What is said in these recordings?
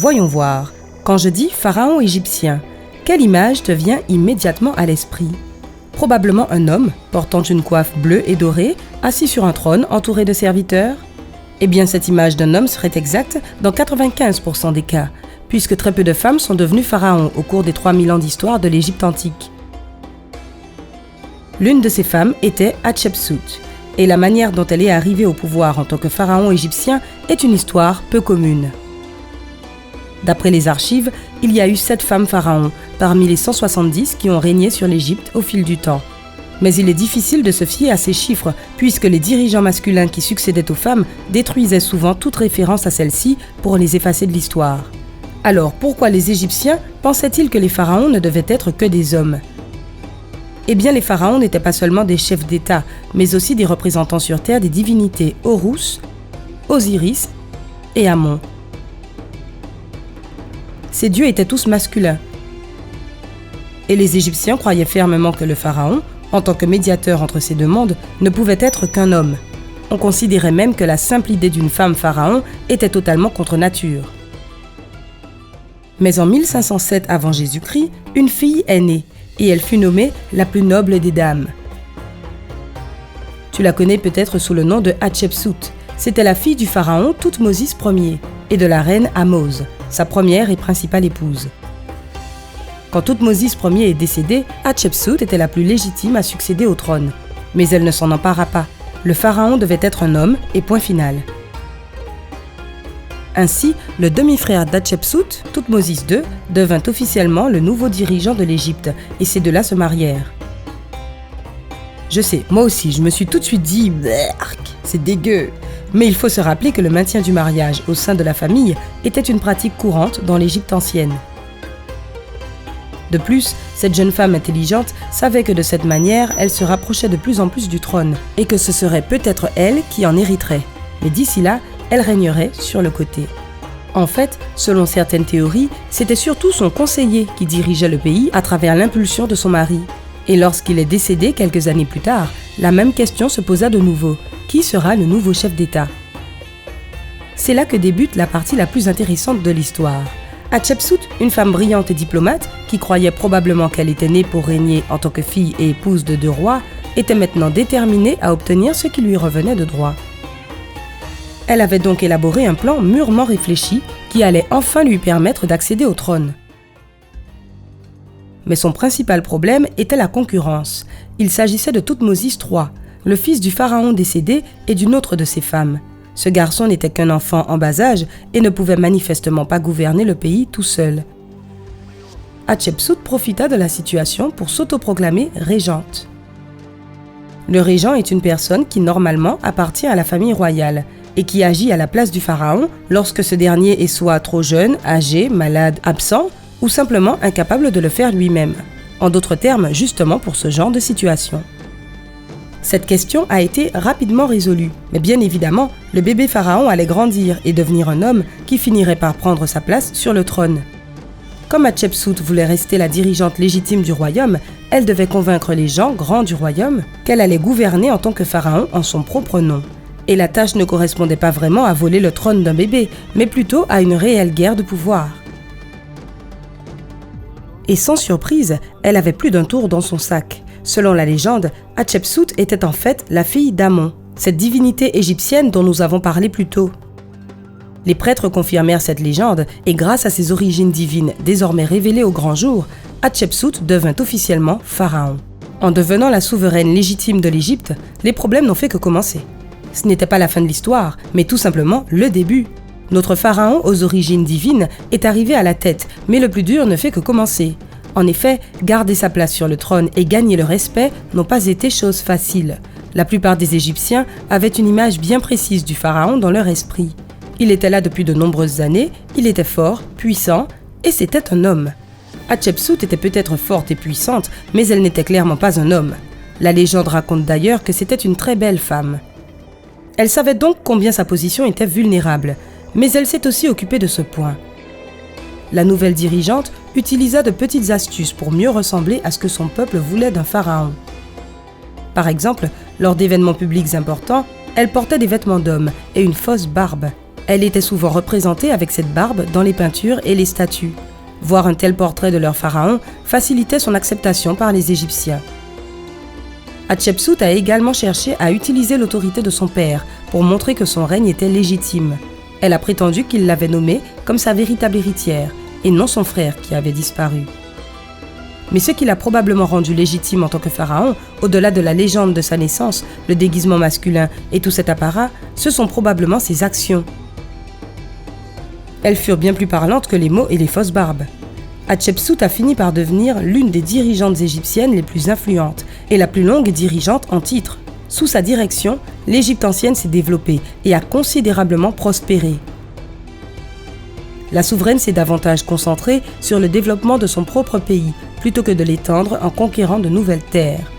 Voyons voir, quand je dis pharaon égyptien, quelle image te vient immédiatement à l'esprit ? Probablement un homme, portant une coiffe bleue et dorée, assis sur un trône entouré de serviteurs. Eh bien, cette image d'un homme serait exacte dans 95% des cas, puisque très peu de femmes sont devenues pharaons au cours des 3000 ans d'histoire de l'Égypte antique. L'une de ces femmes était Hatshepsut, et la manière dont elle est arrivée au pouvoir en tant que pharaon égyptien est une histoire peu commune. D'après les archives, il y a eu 7 femmes pharaons, parmi les 170 qui ont régné sur l'Égypte au fil du temps. Mais il est difficile de se fier à ces chiffres, puisque les dirigeants masculins qui succédaient aux femmes détruisaient souvent toute référence à celles-ci pour les effacer de l'histoire. Alors pourquoi les Égyptiens pensaient-ils que les pharaons ne devaient être que des hommes ? Eh bien, les pharaons n'étaient pas seulement des chefs d'État, mais aussi des représentants sur terre des divinités Horus, Osiris et Amon. Ces dieux étaient tous masculins. Et les Égyptiens croyaient fermement que le pharaon, en tant que médiateur entre ces deux mondes, ne pouvait être qu'un homme. On considérait même que la simple idée d'une femme pharaon était totalement contre nature. Mais en 1507 avant Jésus-Christ, une fille est née, et elle fut nommée la plus noble des dames. Tu la connais peut-être sous le nom de Hatshepsut. C'était la fille du pharaon Thoutmôsis Ier et de la reine Ahmose, sa première et principale épouse. Quand Thoutmôsis Ier est décédé, Hatshepsut était la plus légitime à succéder au trône. Mais elle ne s'en empara pas. Le pharaon devait être un homme et point final. Ainsi, le demi-frère d'Hatshepsut, Thoutmôsis II, devint officiellement le nouveau dirigeant de l'Égypte, et ces deux-là se marièrent. Je sais, moi aussi, je me suis tout de suite dit « c'est dégueu ». Mais il faut se rappeler que le maintien du mariage au sein de la famille était une pratique courante dans l'Égypte ancienne. De plus, cette jeune femme intelligente savait que de cette manière, elle se rapprochait de plus en plus du trône, et que ce serait peut-être elle qui en hériterait. Mais d'ici là, elle régnerait sur le côté. En fait, selon certaines théories, c'était surtout son conseiller qui dirigeait le pays à travers l'impulsion de son mari. Et lorsqu'il est décédé quelques années plus tard, la même question se posa de nouveau. Qui sera le nouveau chef d'État ? C'est là que débute la partie la plus intéressante de l'histoire. Hatshepsut, une femme brillante et diplomate, qui croyait probablement qu'elle était née pour régner en tant que fille et épouse de 2 rois, était maintenant déterminée à obtenir ce qui lui revenait de droit. Elle avait donc élaboré un plan mûrement réfléchi qui allait enfin lui permettre d'accéder au trône. Mais son principal problème était la concurrence. Il s'agissait de Thoutmôsis III, le fils du pharaon décédé et d'une autre de ses femmes. Ce garçon n'était qu'un enfant en bas âge et ne pouvait manifestement pas gouverner le pays tout seul. Hatshepsut profita de la situation pour s'autoproclamer régente. Le régent est une personne qui normalement appartient à la famille royale et qui agit à la place du pharaon lorsque ce dernier est soit trop jeune, âgé, malade, absent ou simplement incapable de le faire lui-même. En d'autres termes, justement pour ce genre de situation. Cette question a été rapidement résolue, mais bien évidemment, le bébé pharaon allait grandir et devenir un homme qui finirait par prendre sa place sur le trône. Comme Hatshepsut voulait rester la dirigeante légitime du royaume, elle devait convaincre les gens grands du royaume qu'elle allait gouverner en tant que pharaon en son propre nom. Et la tâche ne correspondait pas vraiment à voler le trône d'un bébé, mais plutôt à une réelle guerre de pouvoir. Et sans surprise, elle avait plus d'un tour dans son sac. Selon la légende, Hatshepsut était en fait la fille d'Amon, cette divinité égyptienne dont nous avons parlé plus tôt. Les prêtres confirmèrent cette légende et grâce à ses origines divines désormais révélées au grand jour, Hatshepsut devint officiellement pharaon. En devenant la souveraine légitime de l'Égypte, les problèmes n'ont fait que commencer. Ce n'était pas la fin de l'histoire, mais tout simplement le début. Notre pharaon aux origines divines est arrivé à la tête, mais le plus dur ne fait que commencer. En effet, garder sa place sur le trône et gagner le respect n'ont pas été chose facile. La plupart des Égyptiens avaient une image bien précise du pharaon dans leur esprit. Il était là depuis de nombreuses années, il était fort, puissant, et c'était un homme. Hatshepsut était peut-être forte et puissante, mais elle n'était clairement pas un homme. La légende raconte d'ailleurs que c'était une très belle femme. Elle savait donc combien sa position était vulnérable, mais elle s'est aussi occupée de ce point. La nouvelle dirigeante utilisa de petites astuces pour mieux ressembler à ce que son peuple voulait d'un pharaon. Par exemple, lors d'événements publics importants, elle portait des vêtements d'homme et une fausse barbe. Elle était souvent représentée avec cette barbe dans les peintures et les statues. Voir un tel portrait de leur pharaon facilitait son acceptation par les Égyptiens. Hatshepsut a également cherché à utiliser l'autorité de son père pour montrer que son règne était légitime. Elle a prétendu qu'il l'avait nommée comme sa véritable héritière et non son frère qui avait disparu. Mais ce qui l'a probablement rendu légitime en tant que pharaon, au-delà de la légende de sa naissance, le déguisement masculin et tout cet apparat, ce sont probablement ses actions. Elles furent bien plus parlantes que les mots et les fausses barbes. Hatshepsut a fini par devenir l'une des dirigeantes égyptiennes les plus influentes et la plus longue dirigeante en titre. Sous sa direction, l'Égypte ancienne s'est développée et a considérablement prospéré. La souveraine s'est davantage concentrée sur le développement de son propre pays, plutôt que de l'étendre en conquérant de nouvelles terres.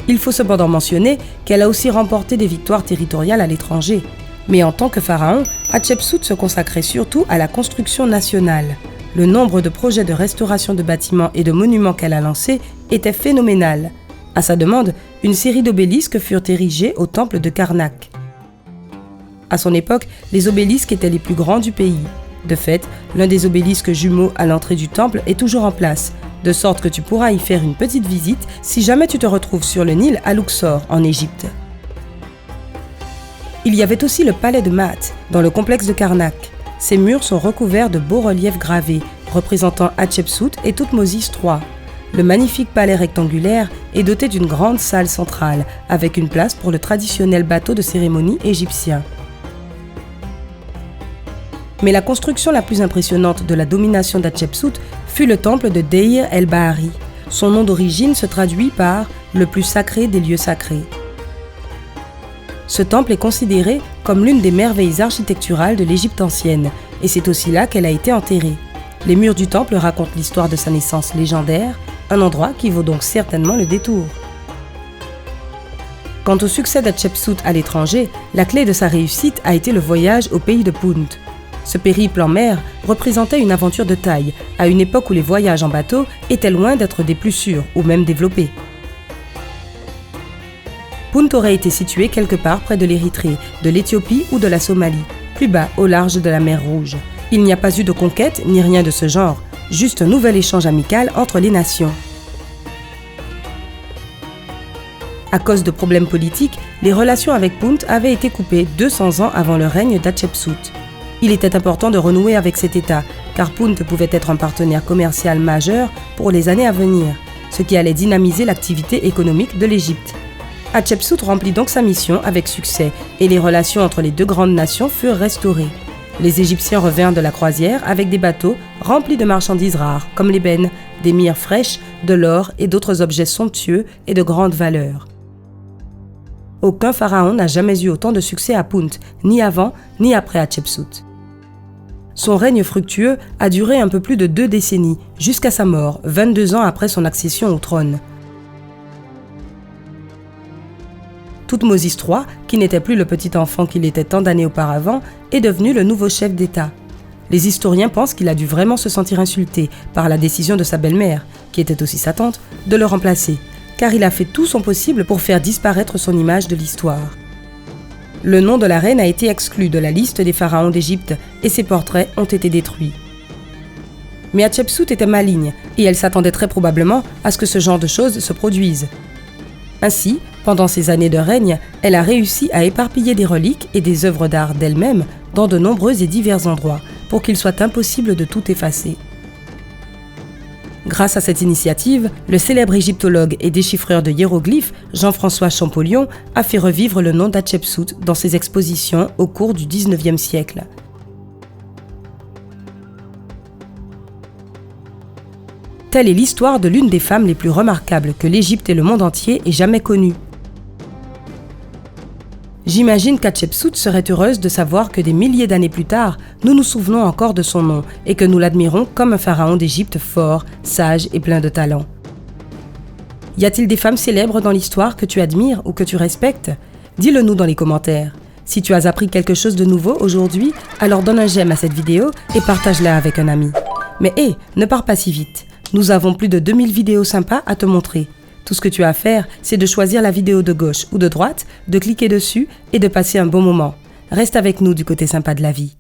Il faut cependant mentionner qu'elle a aussi remporté des victoires territoriales à l'étranger. Mais en tant que pharaon, Hatshepsut se consacrait surtout à la construction nationale. Le nombre de projets de restauration de bâtiments et de monuments qu'elle a lancés était phénoménal. À sa demande, une série d'obélisques furent érigés au temple de Karnak. À son époque, les obélisques étaient les plus grands du pays. De fait, l'un des obélisques jumeaux à l'entrée du temple est toujours en place, de sorte que tu pourras y faire une petite visite si jamais tu te retrouves sur le Nil à Luxor, en Égypte. Il y avait aussi le palais de Maat, dans le complexe de Karnak. Ses murs sont recouverts de beaux reliefs gravés, représentant Hatshepsut et Thoutmôsis III. Le magnifique palais rectangulaire est doté d'une grande salle centrale, avec une place pour le traditionnel bateau de cérémonie égyptien. Mais la construction la plus impressionnante de la domination d'Hatshepsut fut le temple de Deir el-Bahari. Son nom d'origine se traduit par « le plus sacré des lieux sacrés ». Ce temple est considéré comme l'une des merveilles architecturales de l'Égypte ancienne, et c'est aussi là qu'elle a été enterrée. Les murs du temple racontent l'histoire de sa naissance légendaire, un endroit qui vaut donc certainement le détour. Quant au succès d'Hatshepsut à l'étranger, la clé de sa réussite a été le voyage au pays de Punt. Ce périple en mer représentait une aventure de taille, à une époque où les voyages en bateau étaient loin d'être des plus sûrs ou même développés. Punt aurait été situé quelque part près de l'Érythrée, de l'Éthiopie ou de la Somalie, plus bas au large de la mer Rouge. Il n'y a pas eu de conquête ni rien de ce genre, juste un nouvel échange amical entre les nations. À cause de problèmes politiques, les relations avec Punt avaient été coupées 200 ans avant le règne d'Hatshepsut. Il était important de renouer avec cet État, car Punt pouvait être un partenaire commercial majeur pour les années à venir, ce qui allait dynamiser l'activité économique de l'Égypte. Hatshepsut remplit donc sa mission avec succès et les relations entre les deux grandes nations furent restaurées. Les Égyptiens revinrent de la croisière avec des bateaux remplis de marchandises rares comme l'ébène, des myrrhes fraîches, de l'or et d'autres objets somptueux et de grande valeur. Aucun pharaon n'a jamais eu autant de succès à Punt, ni avant ni après Hatshepsut. Son règne fructueux a duré un peu plus de 2 décennies, jusqu'à sa mort, 22 ans après son accession au trône. Thoutmôsis III, qui n'était plus le petit enfant qu'il était tant d'années auparavant, est devenu le nouveau chef d'État. Les historiens pensent qu'il a dû vraiment se sentir insulté par la décision de sa belle-mère, qui était aussi sa tante, de le remplacer, car il a fait tout son possible pour faire disparaître son image de l'histoire. Le nom de la reine a été exclu de la liste des pharaons d'Égypte et ses portraits ont été détruits. Mais Hatshepsut était maligne et elle s'attendait très probablement à ce que ce genre de choses se produisent. Ainsi, pendant ces années de règne, elle a réussi à éparpiller des reliques et des œuvres d'art d'elle-même dans de nombreux et divers endroits pour qu'il soit impossible de tout effacer. Grâce à cette initiative, le célèbre égyptologue et déchiffreur de hiéroglyphes Jean-François Champollion a fait revivre le nom d'Hatshepsut dans ses expositions au cours du XIXe siècle. Telle est l'histoire de l'une des femmes les plus remarquables que l'Égypte et le monde entier aient jamais connue. J'imagine qu'Hatshepsut serait heureuse de savoir que des milliers d'années plus tard, nous nous souvenons encore de son nom et que nous l'admirons comme un pharaon d'Égypte fort, sage et plein de talent. Y a-t-il des femmes célèbres dans l'histoire que tu admires ou que tu respectes? Dis-le nous dans les commentaires. Si tu as appris quelque chose de nouveau aujourd'hui, alors donne un j'aime à cette vidéo et partage-la avec un ami. Mais ne pars pas si vite. Nous avons plus de 2000 vidéos sympas à te montrer. Tout ce que tu as à faire, c'est de choisir la vidéo de gauche ou de droite, de cliquer dessus et de passer un bon moment. Reste avec nous du côté sympa de la vie.